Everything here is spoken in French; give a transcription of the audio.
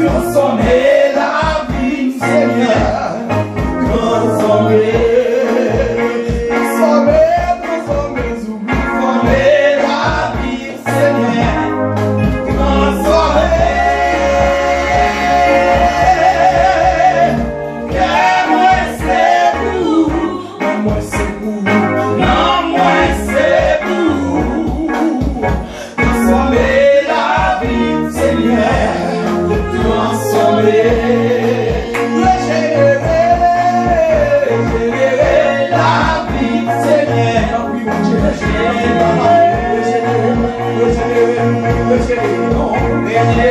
transformer la vie, Seigneur, transformer la vie, Seigneur, transformer. Que moi c'est vous, non moi c'est vous, non moi c'est vous, transformer la vie, Seigneur, transformer. Yeah.